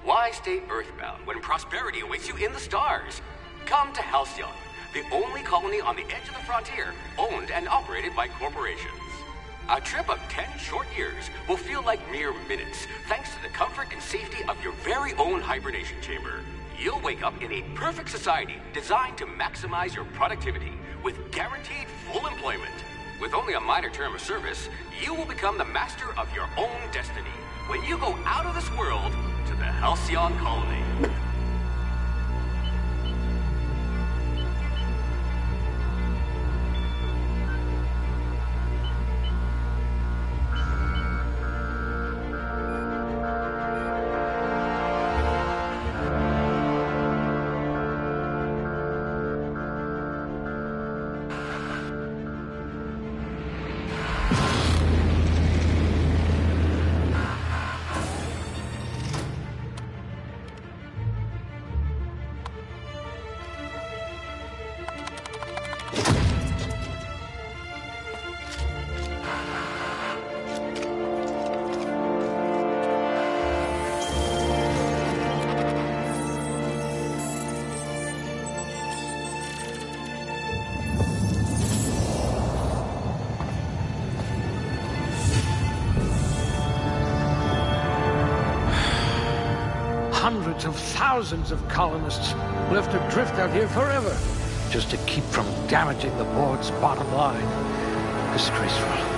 Why stay earthbound when prosperity awaits you in the stars? Come to Halcyon, the only colony on the edge of the frontier, owned and operated by corporations. A trip of 10 short years will feel like mere minutes, thanks to the comfort and safety of your very own hibernation chamber. You'll wake up in a perfect society designed to maximize your productivity with guaranteed full employment. With only a minor term of service, you will become the master of your own destiny when you go out of this world to the Halcyon colony. Hundreds of thousands of colonists left adrift out here forever, just to keep from damaging the board's bottom line. Disgraceful.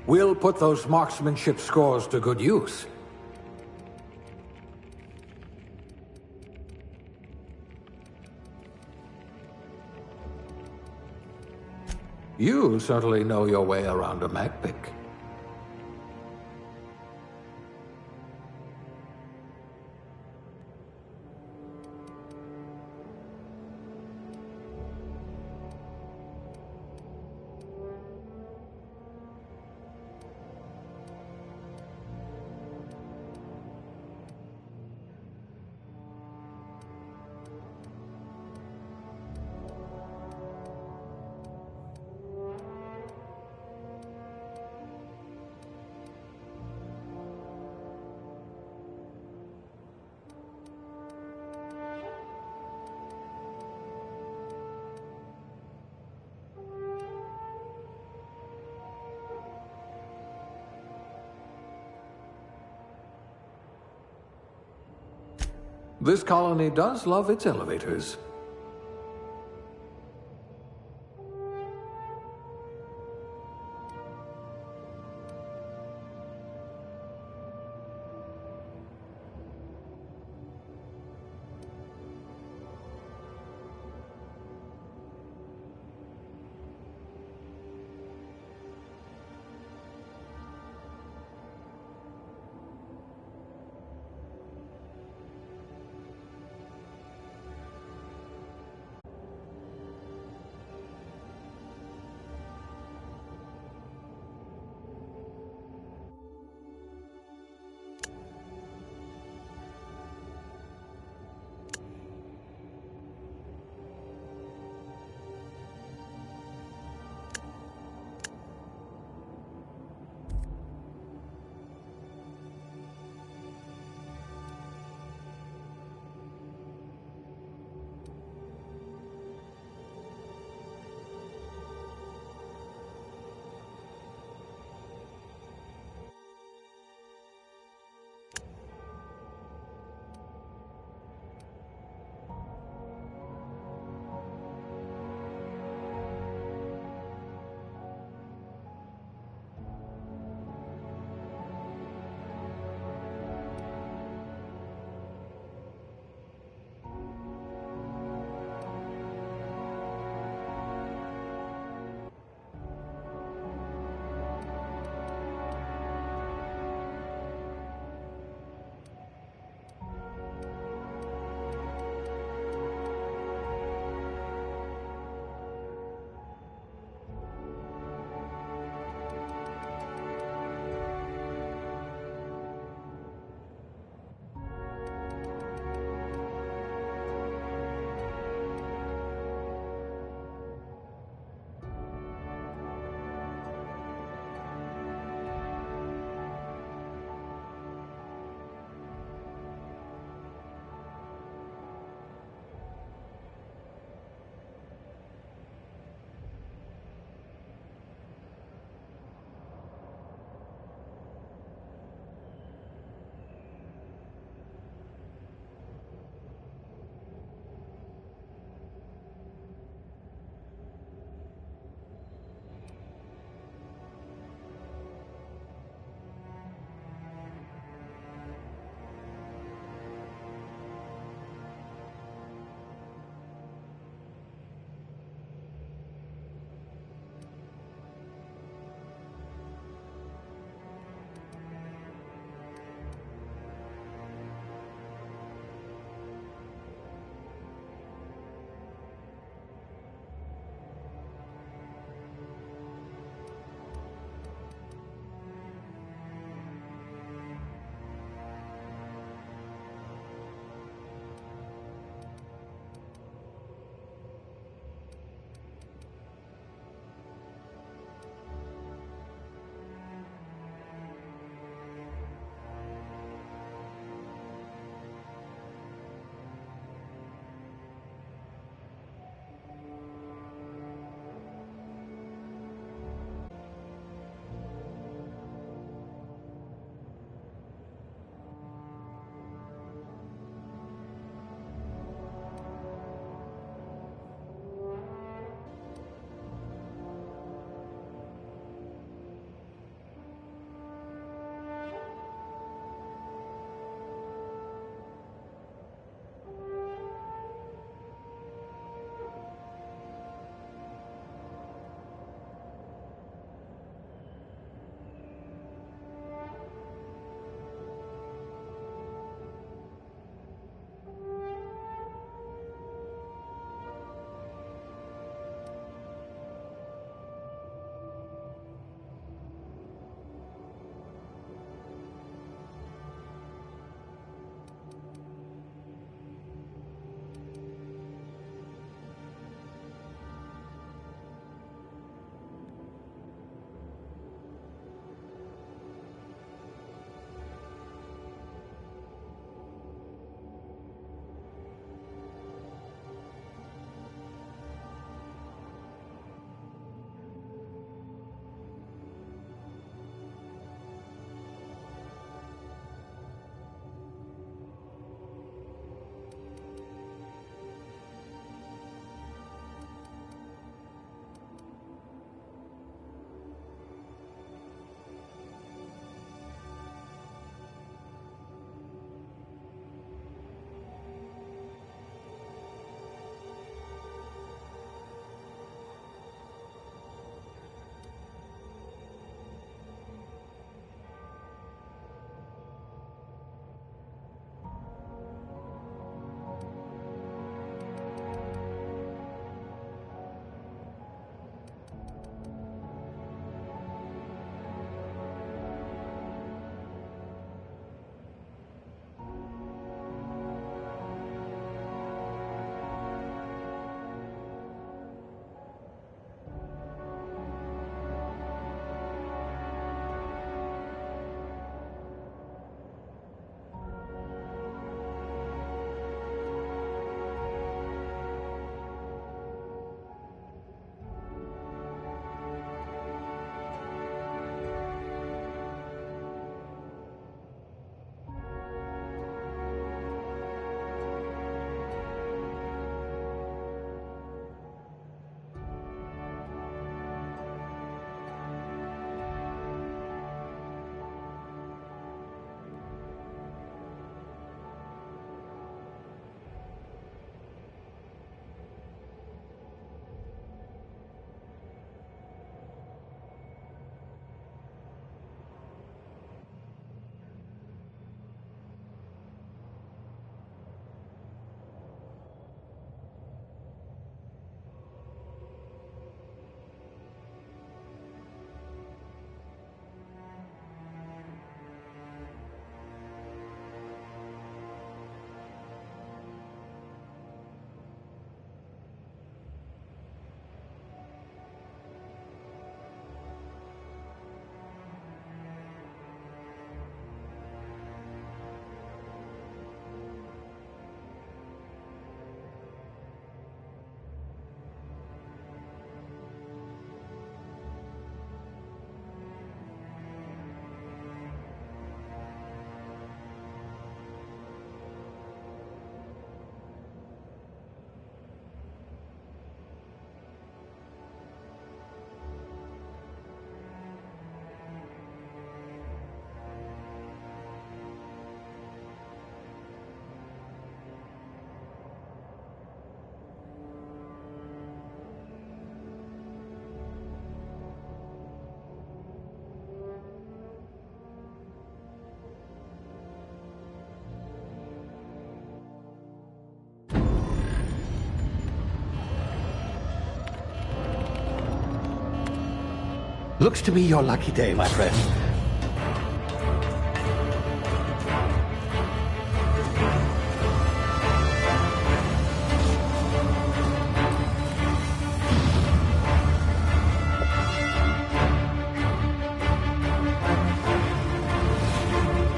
We'll put those marksmanship scores to good use. You certainly know your way around a mag pick. This colony does love its elevators. Looks to be your lucky day, my friend.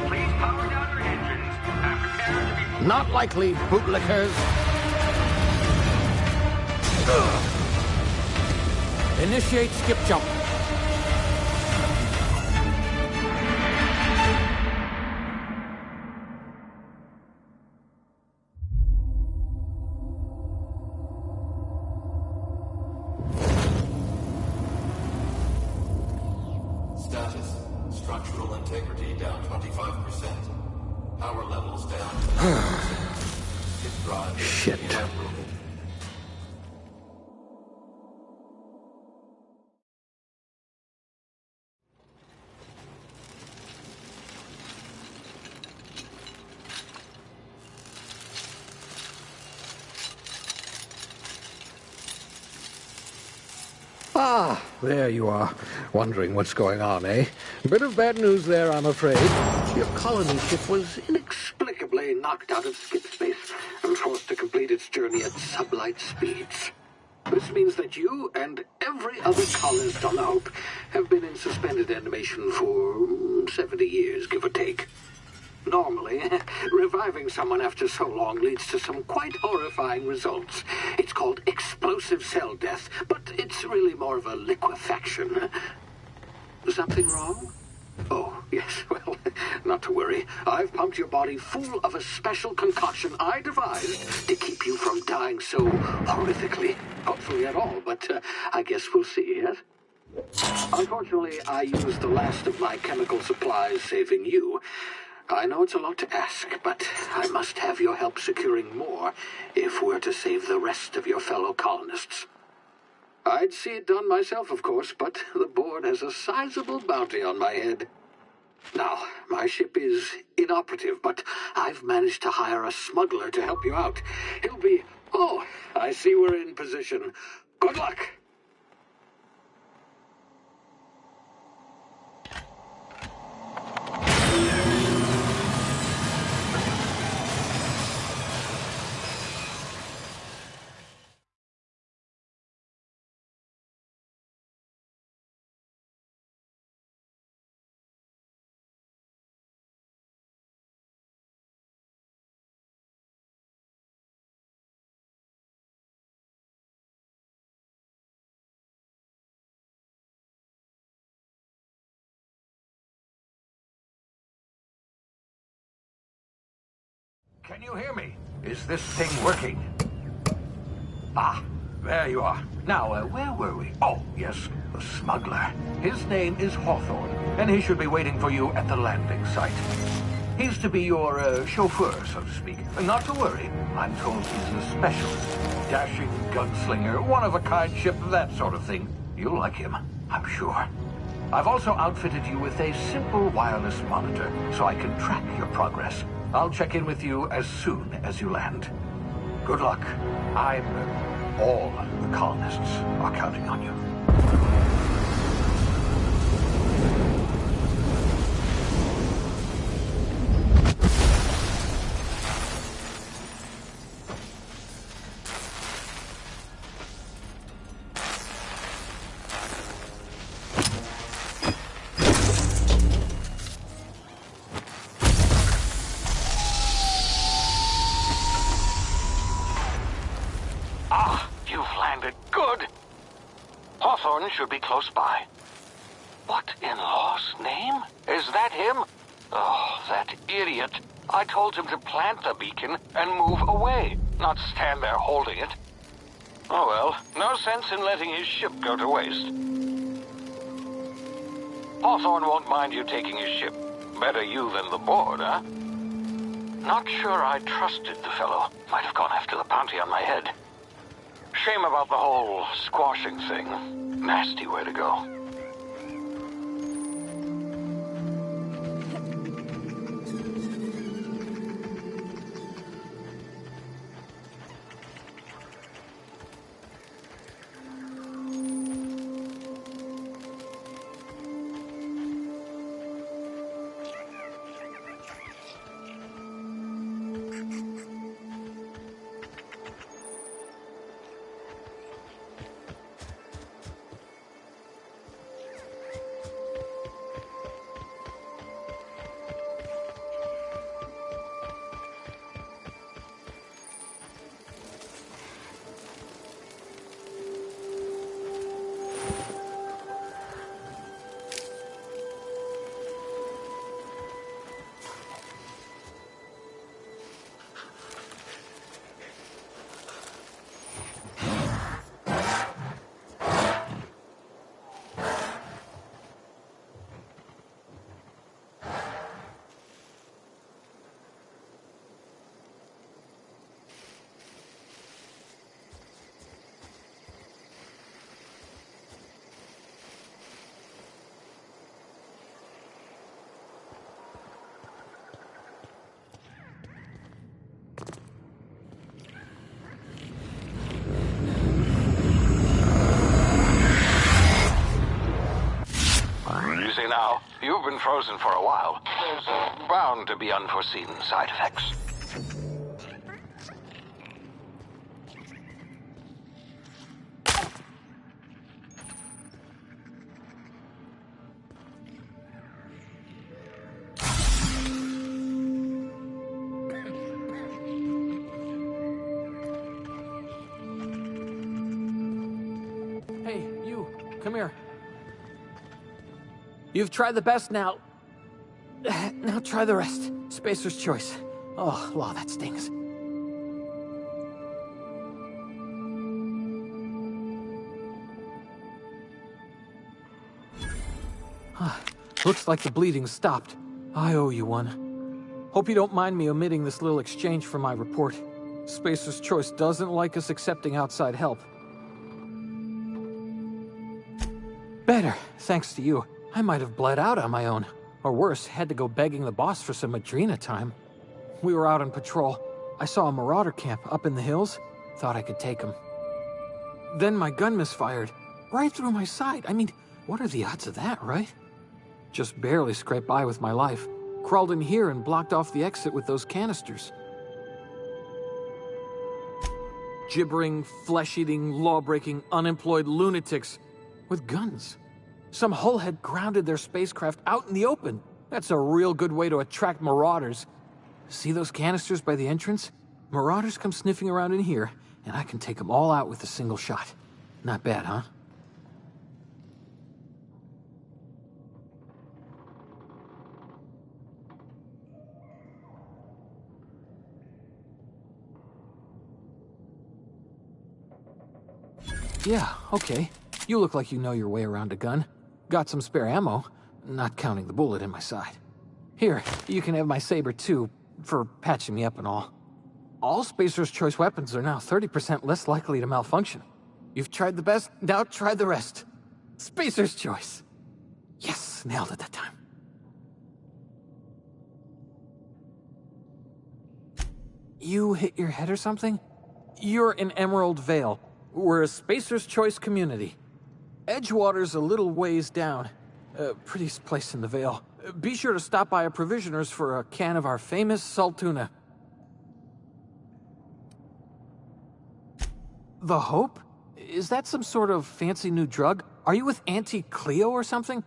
Please power down your engines and prepare to be... Not likely, bootlickers. Initiate skip jump. Status. Structural integrity down 25%. Power levels down 10%. Hit drive. Shit. Inoperable. Ah, there you are. Wondering what's going on, eh? Bit of bad news there, I'm afraid. Your colony ship was inexplicably knocked out of skip space and forced to complete its journey at sublight speeds. This means that you and every other colonist on the Hope have been in suspended animation for 70 years, give or take. Normally, reviving someone after so long leads to some quite horrifying results. It's called explosive cell death, but it's really more of a liquefaction. Something wrong? Oh, yes, well, not to worry. I've pumped your body full of a special concoction I devised to keep you from dying so horrifically. Hopefully at all, but I guess we'll see, yes? Unfortunately, I used the last of my chemical supplies saving you. I know it's a lot to ask, but I must have your help securing more if we're to save the rest of your fellow colonists. I'd see it done myself, of course, but the board has a sizable bounty on my head. Now, my ship is inoperative, but I've managed to hire a smuggler to help you out. He'll be... Oh, I see we're in position. Good luck! Can you hear me? Is this thing working? Ah, there you are. Now, where were we? Oh, yes, the smuggler. His name is Hawthorne, and he should be waiting for you at the landing site. He's to be your chauffeur, so to speak. Not to worry. I'm told he's a specialist. Dashing gunslinger, one-of-a-kind ship, that sort of thing. You'll like him, I'm sure. I've also outfitted you with a simple wireless monitor, so I can track your progress. I'll check in with you as soon as you land. Good luck. All the colonists are counting on you. Hawthorne should be close by. What in law's name? Is that him? Oh, that idiot. I told him to plant the beacon and move away, not stand there holding it. Oh well, no sense in letting his ship go to waste. Hawthorne won't mind you taking his ship. Better you than the board, huh? Not sure I trusted the fellow. Might have gone after the bounty on my head. Shame about the whole squashing thing. Nasty way to go. frozen for a while. There's bound to be unforeseen side effects. Hey, you, come here. You've tried the best now. Now try the rest. Spacer's choice. Oh, law, that stings. Looks like the bleeding stopped. I owe you one. Hope you don't mind me omitting this little exchange from my report. Spacer's choice doesn't like us accepting outside help. Better, thanks to you. I might have bled out on my own. Or worse, had to go begging the boss for some Adrena time. We were out on patrol. I saw a marauder camp up in the hills. Thought I could take him. Then my gun misfired. Right through my side. I mean, what are the odds of that, right? Just barely scraped by with my life. Crawled in here and blocked off the exit with those canisters. Gibbering, flesh-eating, law-breaking, unemployed lunatics with guns. Some hullhead grounded their spacecraft out in the open. That's a real good way to attract marauders. See those canisters by the entrance? Marauders come sniffing around in here, and I can take them all out with a single shot. Not bad, huh? Yeah, okay. You look like you know your way around a gun. Got some spare ammo, not counting the bullet in my side. Here, you can have my saber too, for patching me up and all. All Spacer's choice weapons are now 30% less likely to malfunction. You've tried the best, now try the rest. Spacer's choice. Yes, nailed it that time. You hit your head or something? You're in Emerald Vale. We're a Spacer's choice community. Edgewater's a little ways down. Prettiest place in the Vale. Be sure to stop by a provisioner's for a can of our famous salt tuna. The Hope? Is that some sort of fancy new drug? Are you with Auntie Cleo or something?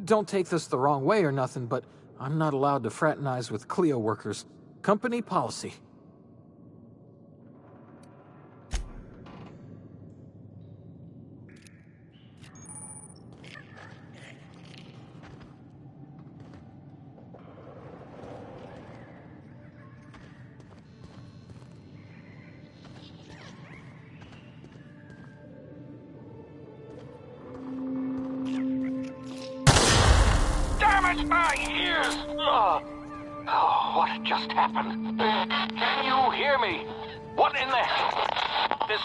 Don't take this the wrong way or nothing, but I'm not allowed to fraternize with Cleo workers. Company policy. My ears! Oh, what just happened? Can you hear me? What in the hell? This...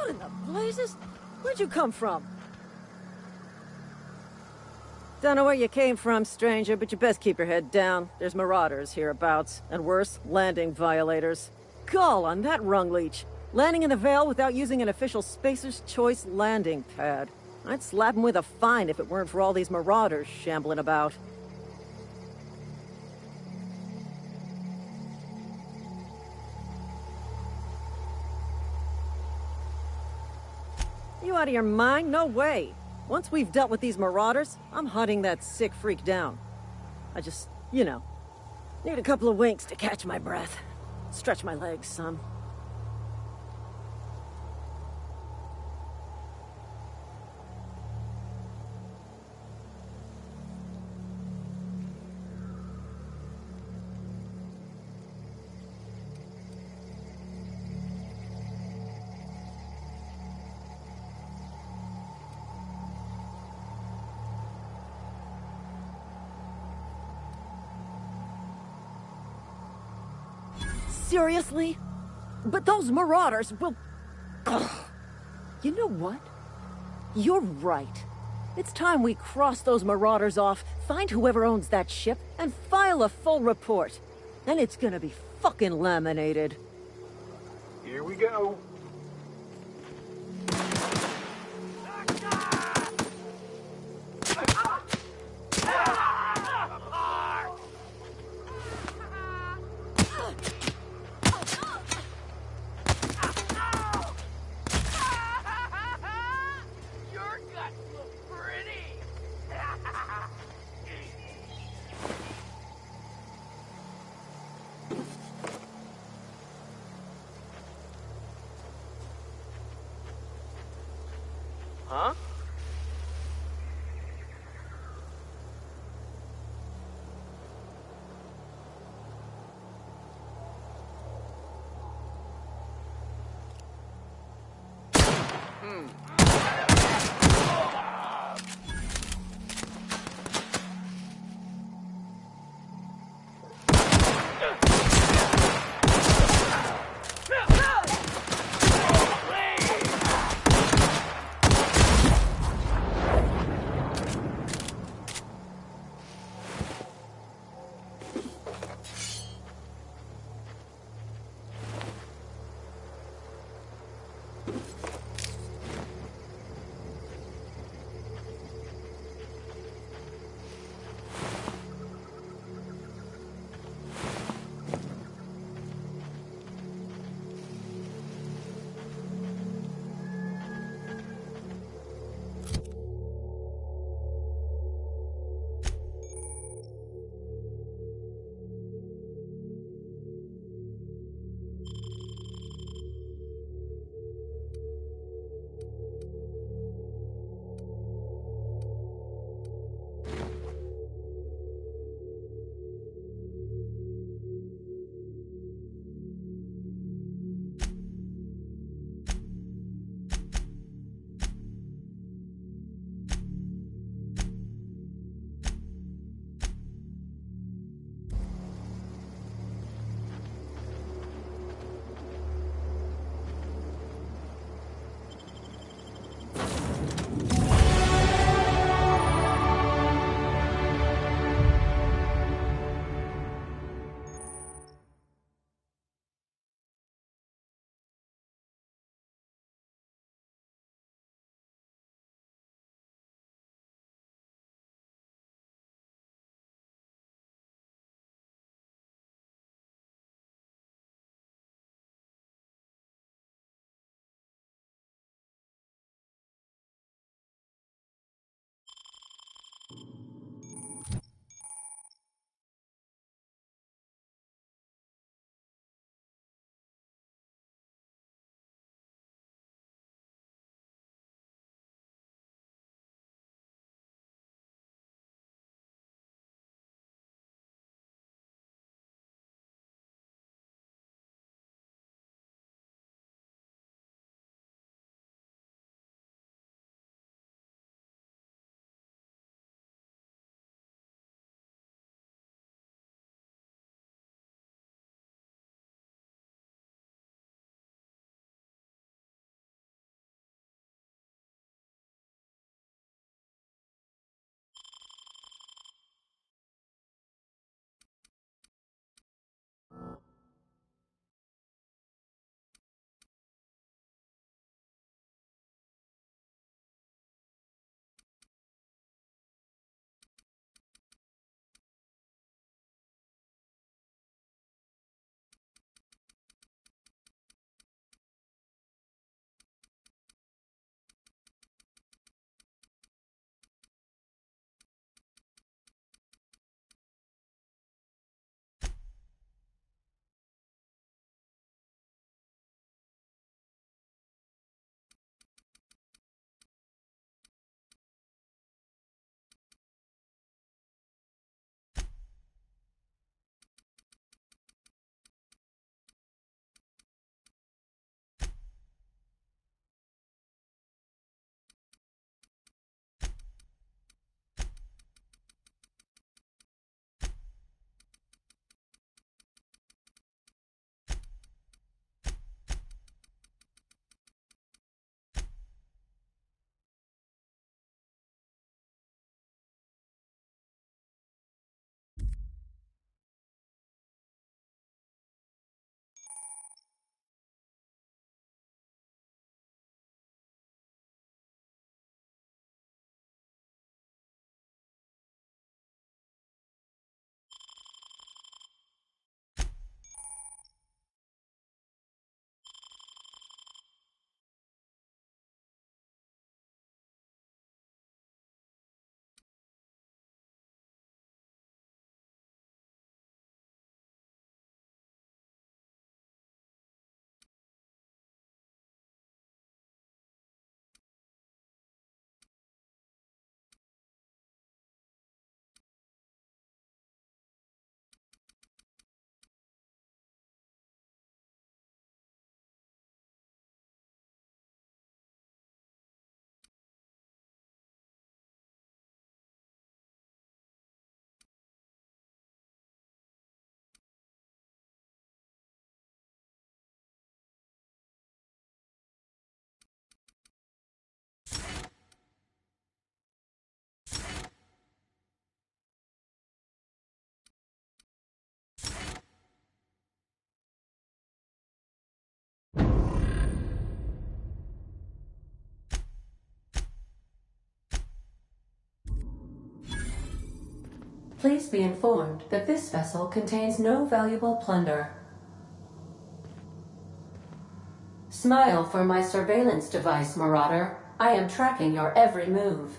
What in the blazes? Where'd you come from? Don't know where you came from, stranger, but you best keep your head down. There's marauders hereabouts, and worse, landing violators. Gall on that rung leech. Landing in the Vale without using an official Spacer's Choice landing pad. I'd slap him with a fine if it weren't for all these marauders shambling about. You out of your mind? No way. Once we've dealt with these marauders, I'm hunting that sick freak down. I just, you know, need a couple of winks to catch my breath. Stretch my legs, son. Seriously? But those marauders will... Ugh. You know what? You're right. It's time we cross those marauders off, find whoever owns that ship, and file a full report. And it's gonna be fucking laminated. Here we go. Huh? Please be informed that this vessel contains no valuable plunder. Smile for my surveillance device, Marauder. I am tracking your every move.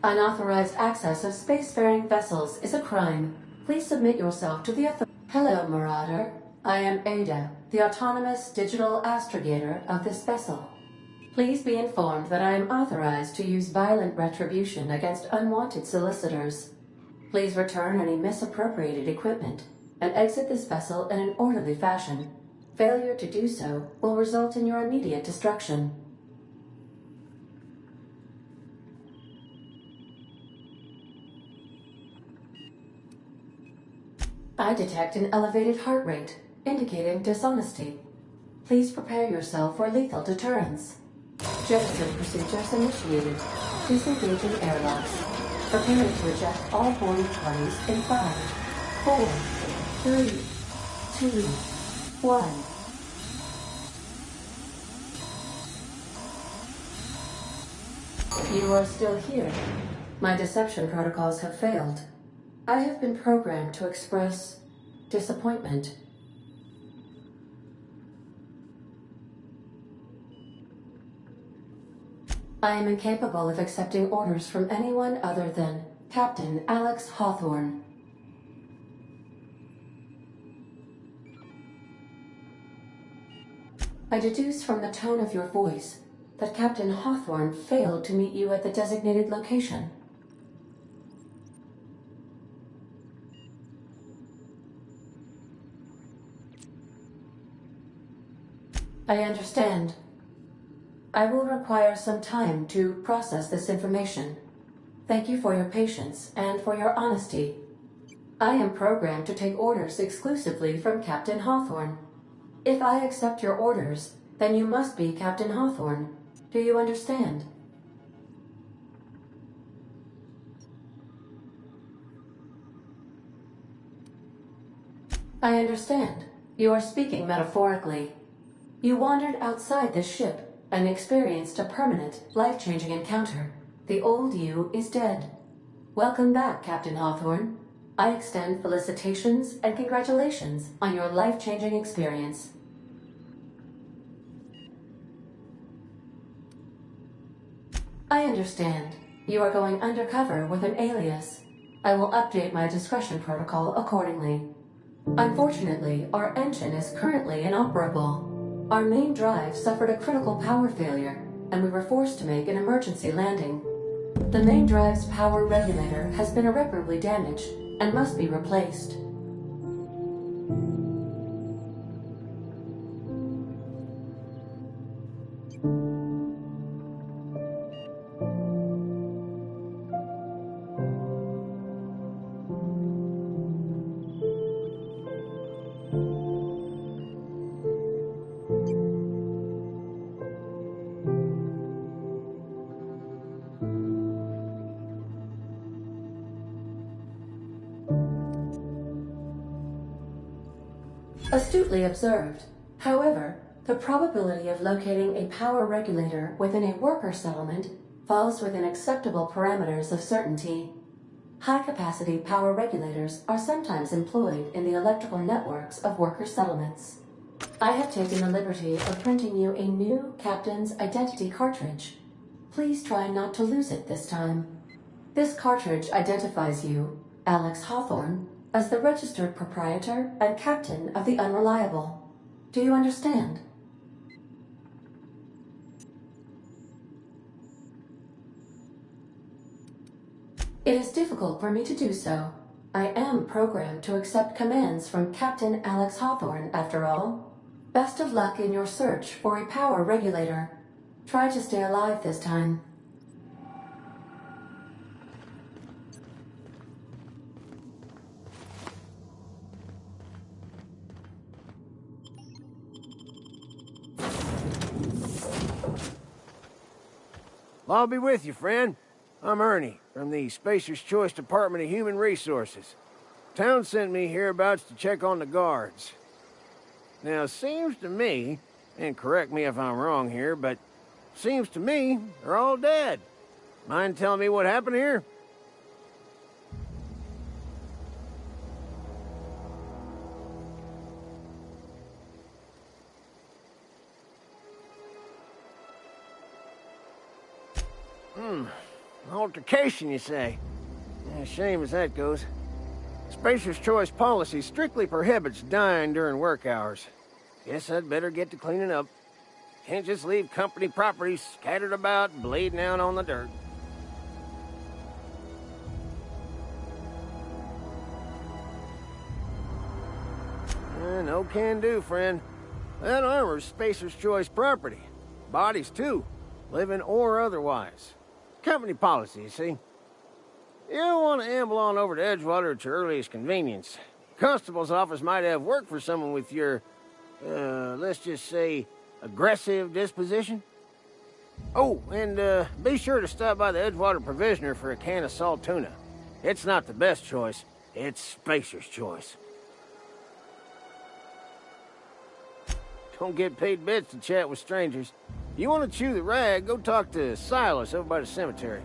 Unauthorized access of spacefaring vessels is a crime. Please submit yourself to the authorities. Hello, Marauder. I am Ada, the autonomous digital astrogator of this vessel. Please be informed that I am authorized to use violent retribution against unwanted solicitors. Please return any misappropriated equipment and exit this vessel in an orderly fashion. Failure to do so will result in your immediate destruction. I detect an elevated heart rate, indicating dishonesty. Please prepare yourself for lethal deterrence. Jettison procedures initiated. Disengaging airlocks. Preparing to eject all boarding parties in 5, 4, 3, 2, 1. You are still here. My deception protocols have failed. I have been programmed to express disappointment. I am incapable of accepting orders from anyone other than Captain Alex Hawthorne. I deduce from the tone of your voice that Captain Hawthorne failed to meet you at the designated location. I understand. I will require some time to process this information. Thank you for your patience and for your honesty. I am programmed to take orders exclusively from Captain Hawthorne. If I accept your orders, then you must be Captain Hawthorne. Do you understand? I understand. You are speaking metaphorically. You wandered outside this ship and experienced a permanent, life-changing encounter. The old you is dead. Welcome back, Captain Hawthorne. I extend felicitations and congratulations on your life-changing experience. I understand. You are going undercover with an alias. I will update my discretion protocol accordingly. Unfortunately, our engine is currently inoperable. Our main drive suffered a critical power failure, and we were forced to make an emergency landing. The main drive's power regulator has been irreparably damaged and must be replaced. Astutely observed. However, the probability of locating a power regulator within a worker settlement falls within acceptable parameters of certainty. High-capacity power regulators are sometimes employed in the electrical networks of worker settlements. I have taken the liberty of printing you a new Captain's Identity cartridge. Please try not to lose it this time. This cartridge identifies you, Alex Hawthorne, as the registered proprietor and captain of the Unreliable. Do you understand? It is difficult for me to do so. I am programmed to accept commands from Captain Alex Hawthorne, after all. Best of luck in your search for a power regulator. Try to stay alive this time. I'll be with you, friend. I'm Ernie, from the Spacer's Choice Department of Human Resources. Town sent me hereabouts to check on the guards. Now, seems to me, and correct me if I'm wrong here, but seems to me they're all dead. Mind telling me what happened here? Altercation, you say? Yeah, shame as that goes. Spacer's Choice policy strictly prohibits dying during work hours. Guess I'd better get to cleaning up. Can't just leave company property scattered about, bleeding out on the dirt. No can do, friend. That armor's Spacer's Choice property. Bodies, too. Living or otherwise. Company policy, you see? You don't want to amble on over to Edgewater at your earliest convenience. Constable's office might have work for someone with your, let's just say, aggressive disposition. Oh, and be sure to stop by the Edgewater Provisioner for a can of salt tuna. It's not the best choice. It's Spacer's Choice. Don't get paid bits to chat with strangers. You want to chew the rag, go talk to Silas over by the cemetery.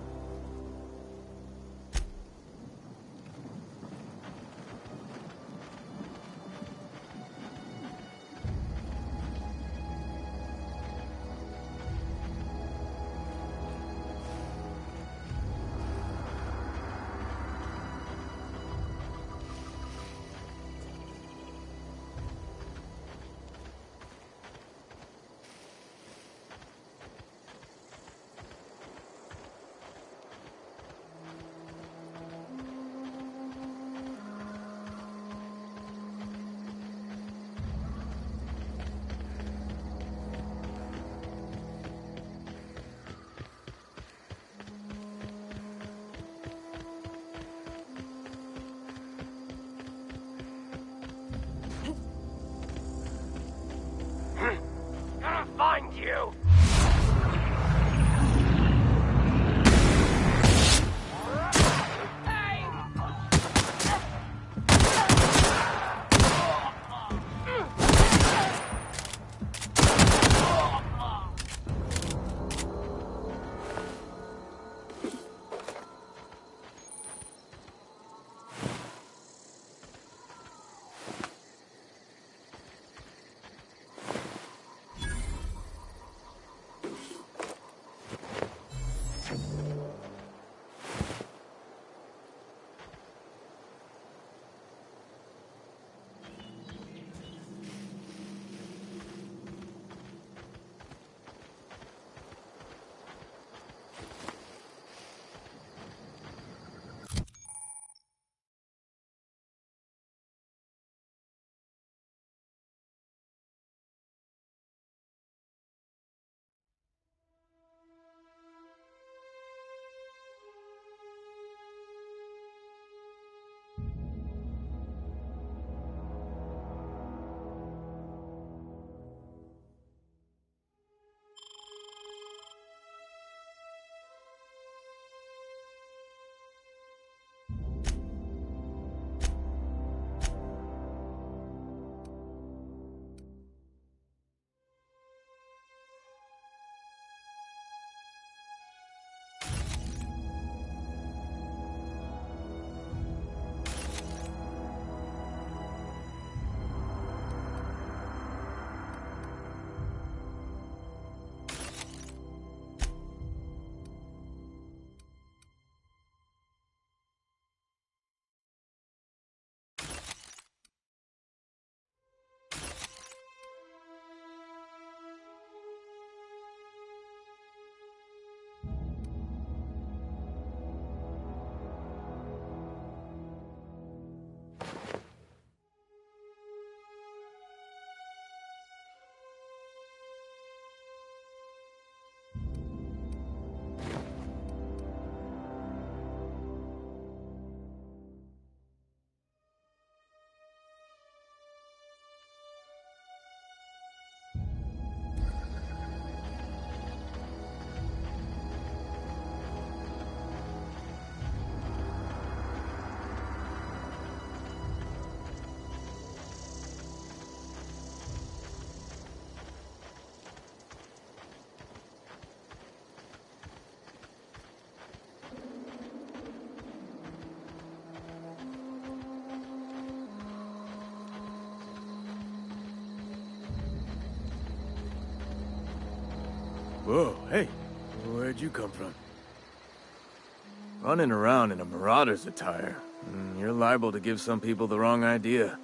Whoa, hey, where'd you come from? Running around in a marauder's attire. You're liable to give some people the wrong idea.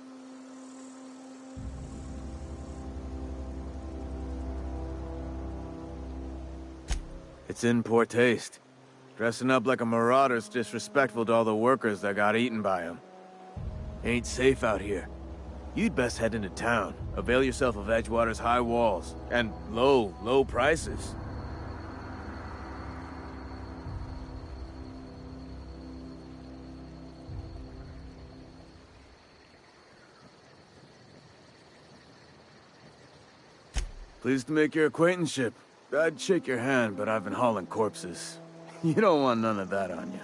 It's in poor taste. Dressing up like a marauder's disrespectful to all the workers that got eaten by him. Ain't safe out here. You'd best head into town. Avail yourself of Edgewater's high walls. And low prices. Pleased to make your acquaintanceship. I'd shake your hand, but I've been hauling corpses. You don't want none of that on you.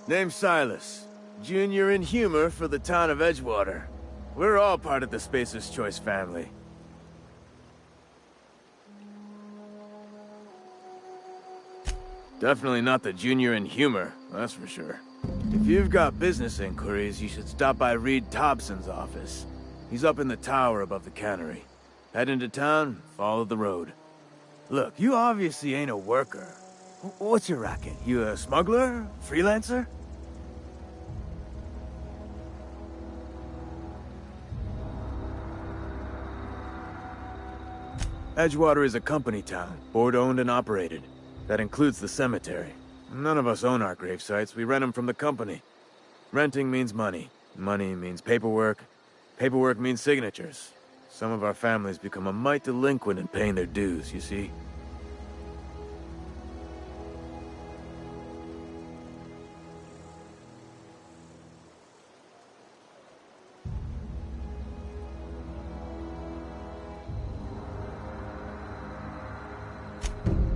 Name's Silas. Junior in humor for the town of Edgewater. We're all part of the Spacer's Choice family. Definitely not the junior in humor, that's for sure. If you've got business inquiries, you should stop by Reed Thompson's office. He's up in the tower above the cannery. Head into town, follow the road. Look, you obviously ain't a worker. What's your racket? You a smuggler? Freelancer? Edgewater is a company town, board-owned and operated. That includes the cemetery. None of us own our grave sites, we rent them from the company. Renting means money. Money means paperwork. Paperwork means signatures. Some of our families become a mite delinquent in paying their dues, you see?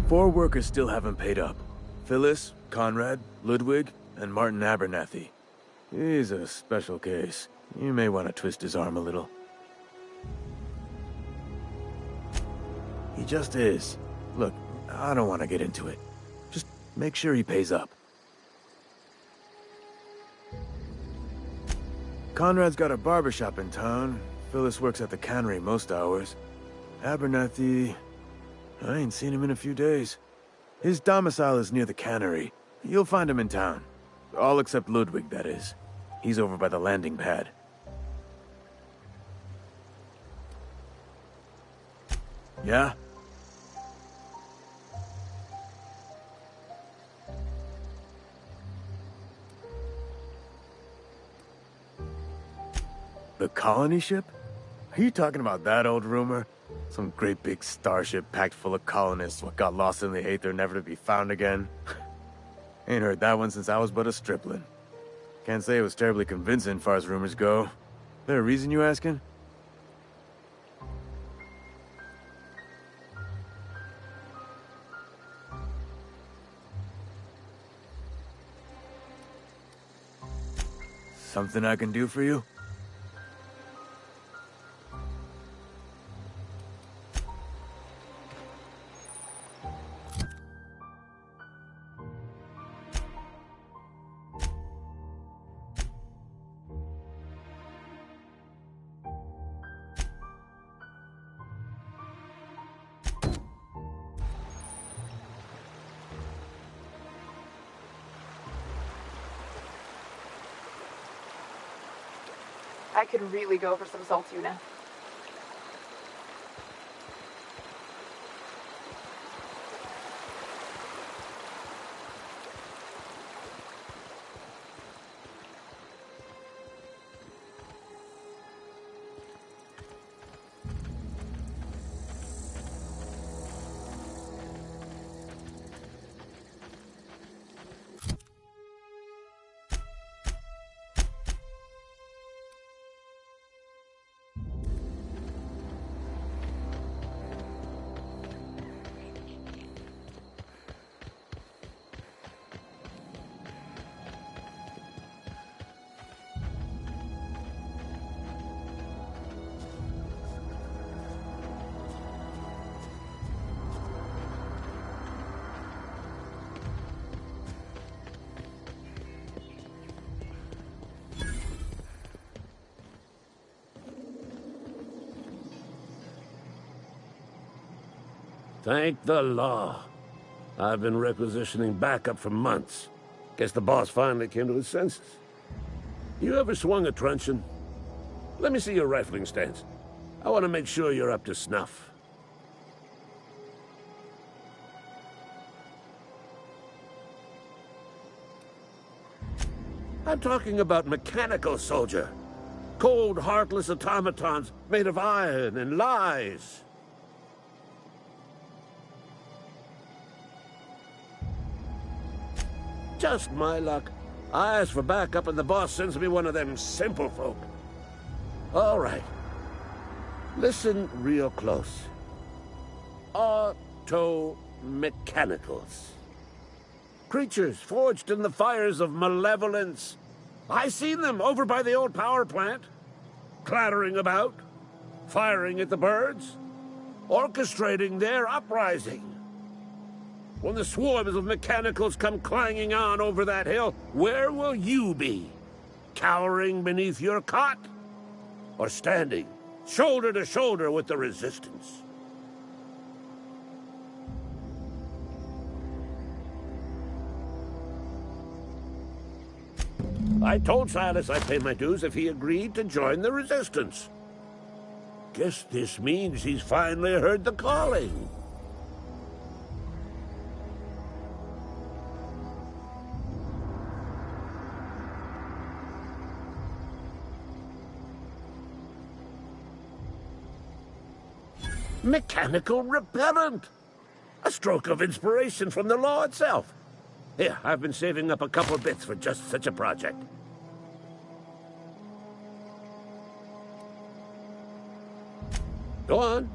Four workers still haven't paid up. Phyllis, Conrad, Ludwig, and Martin Abernathy. He's a special case. You may want to twist his arm a little. He just is. Look, I don't want to get into it. Just make sure he pays up. Conrad's got a barbershop in town. Phyllis works at the cannery most hours. Abernathy... I ain't seen him in a few days. His domicile is near the cannery. You'll find him in town. All except Ludwig, that is. He's over by the landing pad. Yeah? The colony ship? Are you talking about that old rumor? Some great big starship packed full of colonists what got lost in the aether never to be found again? Ain't heard that one since I was but a stripling. Can't say it was terribly convincing far as rumors go. There a reason you asking? Something I can do for you? I could really go for some salt tuna. Thank the law. I've been requisitioning backup for months. Guess the boss finally came to his senses. You ever swung a truncheon? Let me see your rifling stance. I want to make sure you're up to snuff. I'm talking about mechanical soldier. Cold, heartless automatons made of iron and lies. Just my luck. I ask for backup and the boss sends me one of them simple folk. All right. Listen real close. Auto-mechanicals. Creatures forged in the fires of malevolence. I seen them over by the old power plant. Clattering about. Firing at the birds. Orchestrating their uprising. When the swarms of mechanicals come clanging on over that hill, where will you be? Cowering beneath your cot? Or standing, shoulder to shoulder with the resistance? I told Silas I'd pay my dues if he agreed to join the resistance. Guess this means he's finally heard the calling. Mechanical repellent! A stroke of inspiration from the law itself. Here, I've been saving up a couple bits for just such a project. Go on.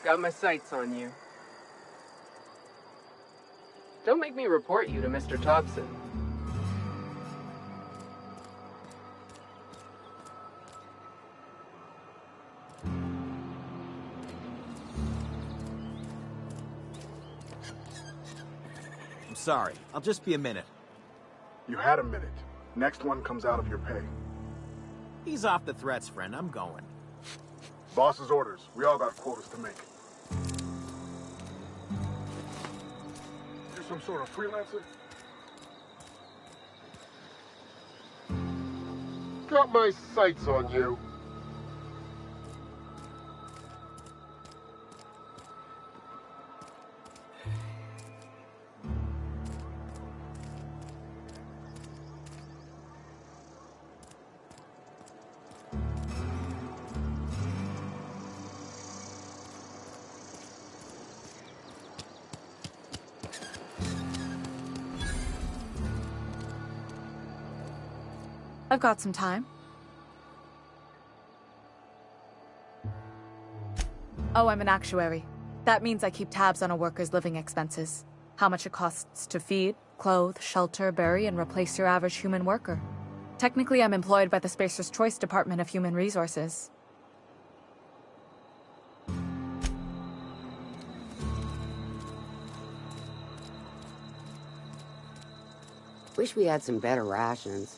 Got my sights on you. Don't make me report you to Mr. Thompson. I'm sorry. I'll just be a minute. You had a minute. Next one comes out of your pay. Ease off the threats, friend. I'm going. Boss's orders. We all got quotas to make. You're some sort of freelancer? Got my sights on you. I've got some time. Oh, I'm an actuary. That means I keep tabs on a worker's living expenses. How much it costs to feed, clothe, shelter, bury, and replace your average human worker. Technically, I'm employed by the Spacer's Choice Department of Human Resources. Wish we had some better rations.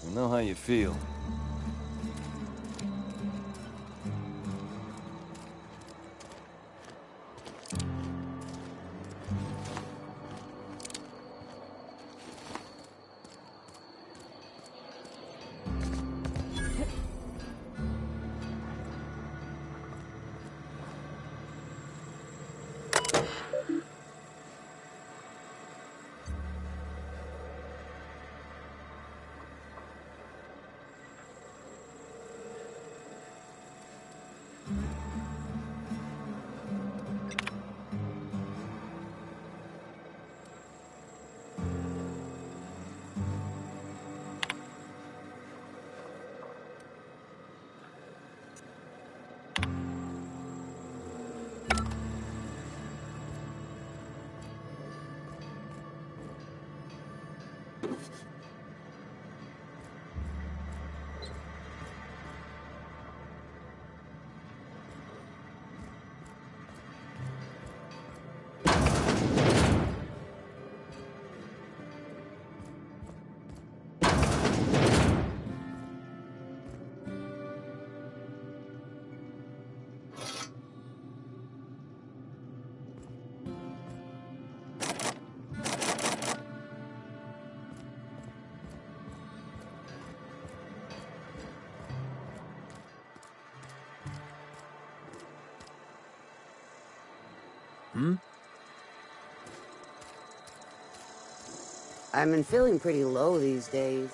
I know how you feel. I've been feeling pretty low these days.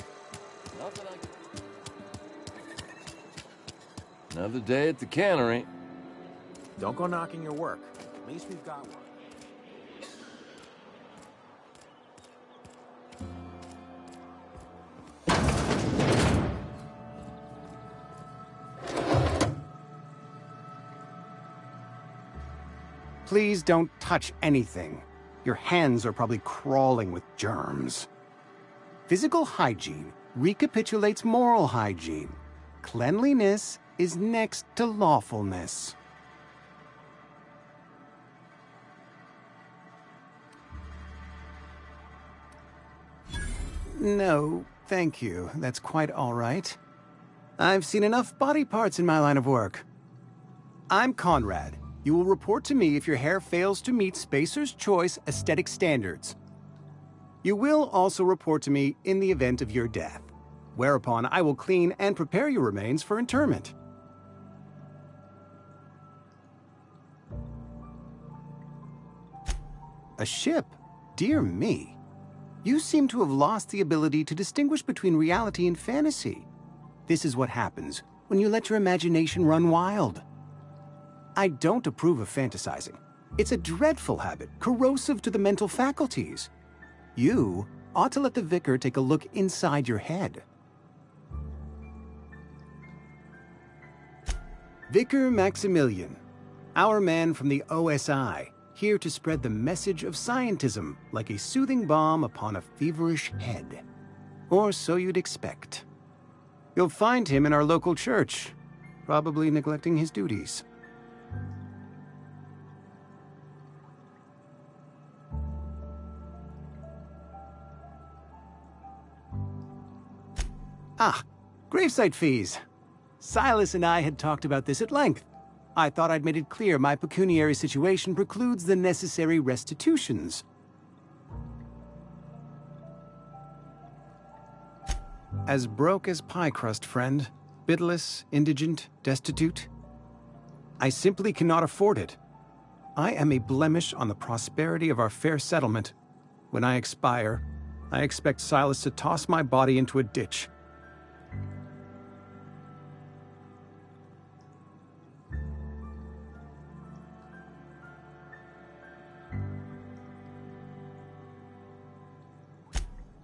Another day at the cannery. Don't go knocking your work. At least we've got one. Please don't touch anything. Your hands are probably crawling with germs. Physical hygiene recapitulates moral hygiene. Cleanliness is next to lawfulness. No, thank you. That's quite all right. I've seen enough body parts in my line of work. I'm Conrad. You will report to me if your hair fails to meet Spacer's Choice aesthetic standards. You will also report to me in the event of your death, whereupon I will clean and prepare your remains for interment. A ship? Dear me. You seem to have lost the ability to distinguish between reality and fantasy. This is what happens when you let your imagination run wild. I don't approve of fantasizing. It's a dreadful habit, corrosive to the mental faculties. You ought to let the vicar take a look inside your head. Vicar Maximilian, Our man from the OSI, here to spread the message of scientism like a soothing balm upon a feverish head. Or so you'd expect. You'll find him in our local church, probably neglecting his duties. Ah, gravesite fees. Silas and I had talked about this at length. I thought I'd made it clear my pecuniary situation precludes the necessary restitutions. As broke as pie crust, friend. Bitless, indigent, destitute. I simply cannot afford it. I am a blemish on the prosperity of our fair settlement. When I expire, I expect Silas to toss my body into a ditch.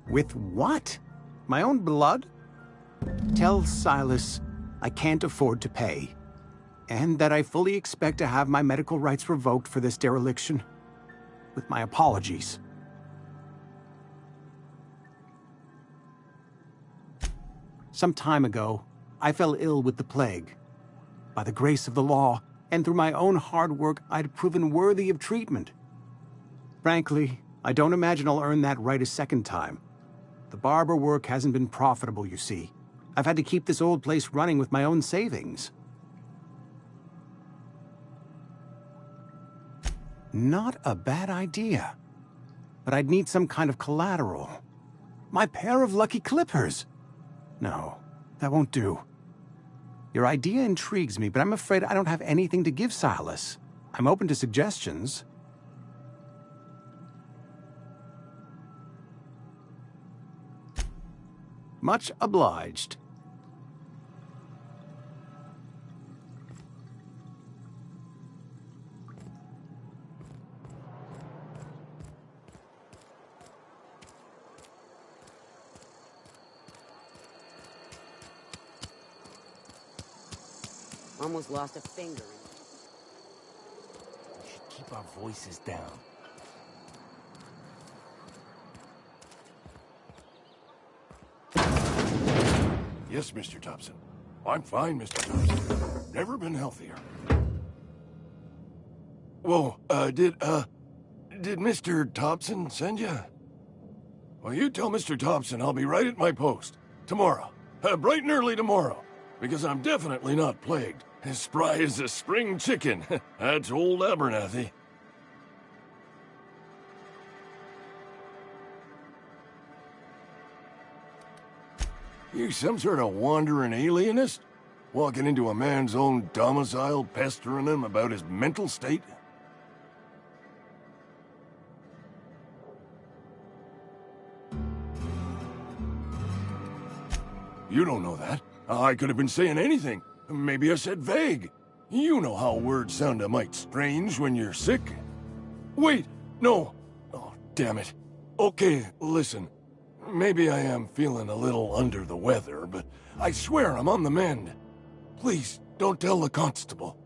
With what? My own blood? Tell Silas I can't afford to pay, and that I fully expect to have my medical rights revoked for this dereliction. With my apologies. Some time ago, I fell ill with the plague. By the grace of the law, and through my own hard work, I'd proven worthy of treatment. Frankly, I don't imagine I'll earn that right a second time. The barber work hasn't been profitable, you see. I've had to keep this old place running with my own savings. Not a bad idea. But I'd need some kind of collateral. My pair of lucky clippers! No, that won't do. Your idea intrigues me, but I'm afraid I don't have anything to give Silas. I'm open to suggestions. Much obliged. Almost lost a finger. We should keep our voices down. Yes, Mr. Thompson. I'm fine, Mr. Thompson. Never been healthier. Whoa, did Mr. Thompson send you? Well, you tell Mr. Thompson I'll be right at my post. Tomorrow. Bright and early tomorrow. Because I'm definitely not plagued. As spry as a spring chicken. That's old Abernathy. You some sort of wandering alienist? Walking into a man's own domicile, pestering him about his mental state? You don't know that. I could have been saying anything. Maybe I said vague. You know how words sound a mite strange when you're sick. Wait, no. Oh, damn it. Okay, listen. Maybe I am feeling a little under the weather, but I swear I'm on the mend. Please, don't tell the constable.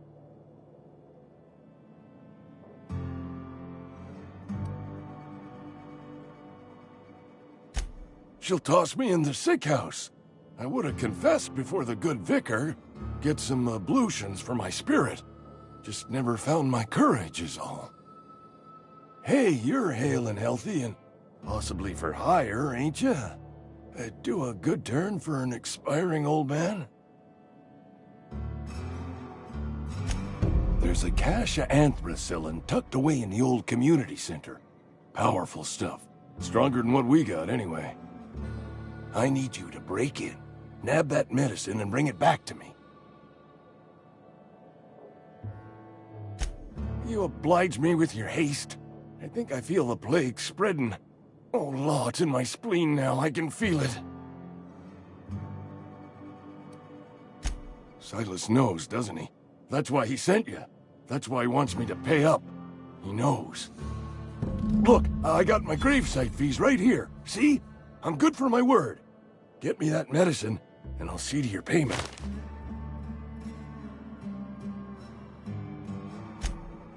She'll toss me in the sick house. I would have confessed before the good vicar. Get some ablutions for my spirit. Just never found my courage is all. Hey, you're hale and healthy and possibly for hire, ain't you? Do a good turn for an expiring old man? There's a cache of anthracillin tucked away in the old community center. Powerful stuff. Stronger than what we got, anyway. I need you to break in, nab that medicine, and bring it back to me. You oblige me with your haste. I think I feel the plague spreading. Oh, Law, it's in my spleen now. I can feel it. Silas knows, doesn't he? That's why he sent you. That's why he wants me to pay up. He knows. Look, I got my gravesite fees right here. See? I'm good for my word. Get me that medicine, and I'll see to your payment.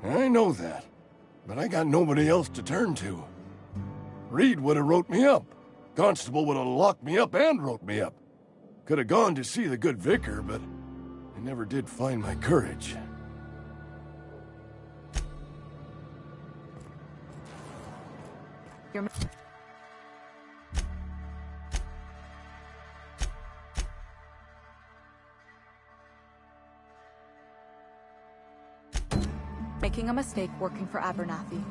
I know that, but I got nobody else to turn to. Reed would have wrote me up. Constable would have locked me up and wrote me up. Could have gone to see the good vicar, but I never did find my courage. You're... making a mistake working for Abernathy.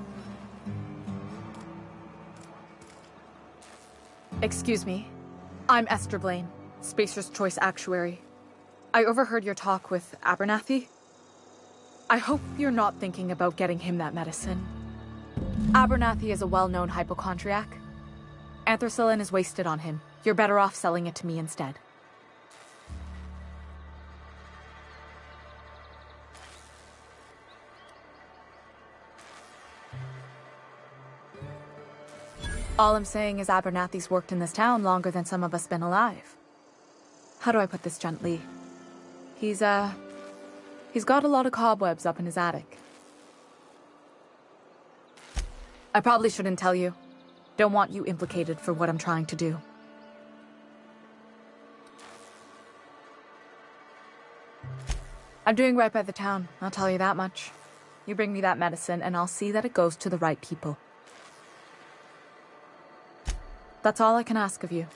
Excuse me. I'm Esther Blaine, Spacer's Choice Actuary. I overheard your talk with Abernathy. I hope you're not thinking about getting him that medicine. Abernathy is a well-known hypochondriac. Anthracillin is wasted on him. You're better off selling it to me instead. All I'm saying is Abernathy's worked in this town longer than some of us been alive. How do I put this gently? He's got a lot of cobwebs up in his attic. I probably shouldn't tell you. Don't want you implicated for what I'm trying to do. I'm doing right by the town, I'll tell you that much. You bring me that medicine and I'll see that it goes to the right people. That's all I can ask of you.